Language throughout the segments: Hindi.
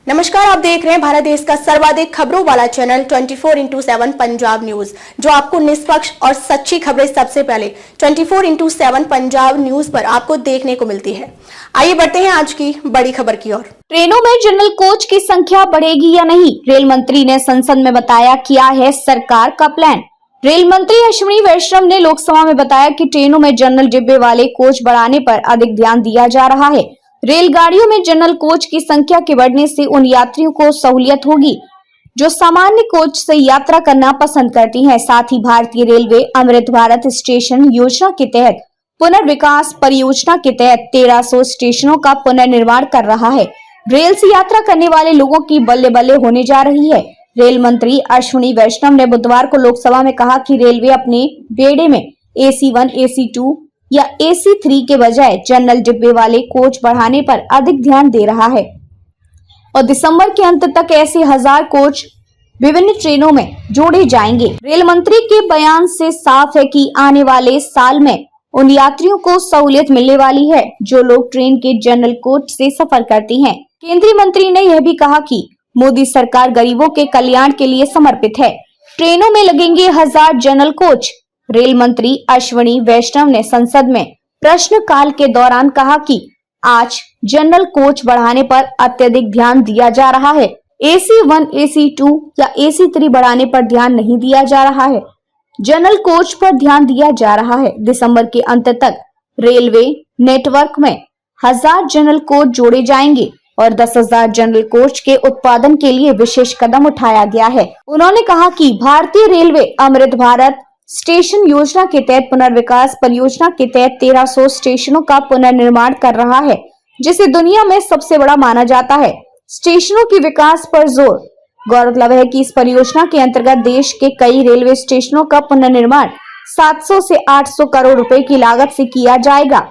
नमस्कार, आप देख रहे हैं भारत देश का सर्वाधिक खबरों वाला चैनल 24x7 पंजाब न्यूज, जो आपको निष्पक्ष और सच्ची खबरें सबसे पहले 24x7 पंजाब न्यूज पर आपको देखने को मिलती है। आइए बढ़ते हैं आज की बड़ी खबर की ओर। ट्रेनों में जनरल कोच की संख्या बढ़ेगी या नहीं, रेल मंत्री ने संसद में बताया क्या है सरकार का प्लान। रेल मंत्री अश्विनी वैष्णव ने लोकसभा में बताया कि ट्रेनों में जनरल डिब्बे वाले कोच बढ़ाने पर अधिक ध्यान दिया जा रहा है। रेलगाड़ियों में जनरल कोच की संख्या के बढ़ने से उन यात्रियों को सहूलियत होगी जो सामान्य कोच से यात्रा करना पसंद करती हैं। साथ ही भारतीय रेलवे अमृत भारत स्टेशन योजना के तहत पुनर्विकास परियोजना के तहत 1300 स्टेशनों का पुनर्निर्माण कर रहा है। रेल से यात्रा करने वाले लोगों की बल्ले बल्ले होने जा रही है। रेल मंत्री अश्विनी वैष्णव ने बुधवार को लोकसभा में कहा कि रेलवे अपने बेड़े में AC1, AC2 या AC3 के बजाय जनरल डिब्बे वाले कोच बढ़ाने पर अधिक ध्यान दे रहा है और दिसंबर के अंत तक ऐसे 1000 कोच विभिन्न ट्रेनों में जोड़े जाएंगे। रेल मंत्री के बयान से साफ है कि आने वाले साल में उन यात्रियों को सहूलियत मिलने वाली है जो लोग ट्रेन के जनरल कोच से सफर करती हैं। केंद्रीय मंत्री ने यह भी कहा कि मोदी सरकार गरीबों के कल्याण के लिए समर्पित है। ट्रेनों में लगेंगे 1000 जनरल कोच। रेल मंत्री अश्विनी वैष्णव ने संसद में प्रश्नकाल के दौरान कहा कि आज जनरल कोच बढ़ाने पर अत्यधिक ध्यान दिया जा रहा है। AC1, AC2 या AC3 बढ़ाने पर ध्यान नहीं दिया जा रहा है। जनरल कोच पर ध्यान दिया जा रहा है। दिसंबर के अंत तक रेलवे नेटवर्क में 1000 जनरल कोच जोड़े जाएंगे और 10,000 जनरल कोच के उत्पादन के लिए विशेष कदम उठाया गया है। उन्होंने कहा कि भारतीय रेलवे अमृत भारत स्टेशन योजना के तहत पुनर्विकास परियोजना के तहत 1300 स्टेशनों का पुनर्निर्माण कर रहा है, जिसे दुनिया में सबसे बड़ा माना जाता है। स्टेशनों की विकास पर जोर। गौरतलब है कि इस परियोजना के अंतर्गत देश के कई रेलवे स्टेशनों का पुनर्निर्माण 700 से 800 करोड़ रुपए की लागत से किया जाएगा।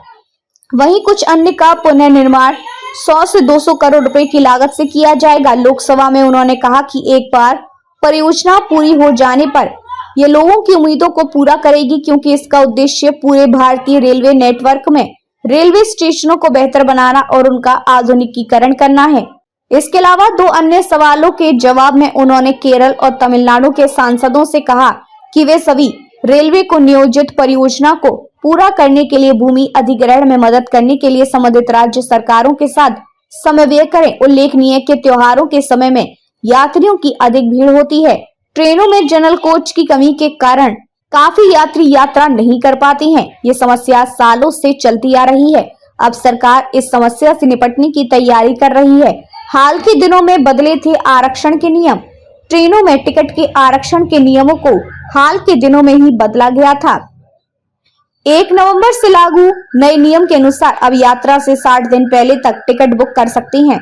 वहीं कुछ अन्य का पुनर्निर्माण 100 से 200 करोड़ रुपए की लागत से किया जाएगा। लोकसभा में उन्होंने कहा कि एक बार परियोजना पूरी हो जाने पर ये लोगों की उम्मीदों को पूरा करेगी, क्योंकि इसका उद्देश्य पूरे भारतीय रेलवे नेटवर्क में रेलवे स्टेशनों को बेहतर बनाना और उनका आधुनिकीकरण करना है। इसके अलावा 2 अन्य सवालों के जवाब में उन्होंने केरल और तमिलनाडु के सांसदों से कहा कि वे सभी रेलवे को नियोजित परियोजना को पूरा करने के लिए भूमि अधिग्रहण में मदद करने के लिए संबंधित राज्य सरकारों के साथ समन्वय करें। उल्लेखनीय है कि त्योहारों के समय में यात्रियों की अधिक भीड़ होती है। ट्रेनों में जनरल कोच की कमी के कारण काफी यात्री यात्रा नहीं कर पाते हैं। ये समस्या सालों से चलती आ रही है। अब सरकार इस समस्या से निपटने की तैयारी कर रही है। हाल के दिनों में बदले थे आरक्षण के नियम। ट्रेनों में टिकट के आरक्षण के नियमों को हाल के दिनों में ही बदला गया था। 1 नवंबर से लागू नए नियम के अनुसार अब यात्रा से 60 दिन पहले तक टिकट बुक कर सकते हैं।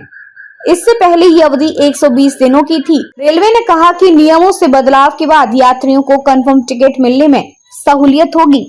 इससे पहले ये अवधि 120 दिनों की थी। रेलवे ने कहा कि नियमों से बदलाव के बाद यात्रियों को कंफर्म टिकट मिलने में सहूलियत होगी।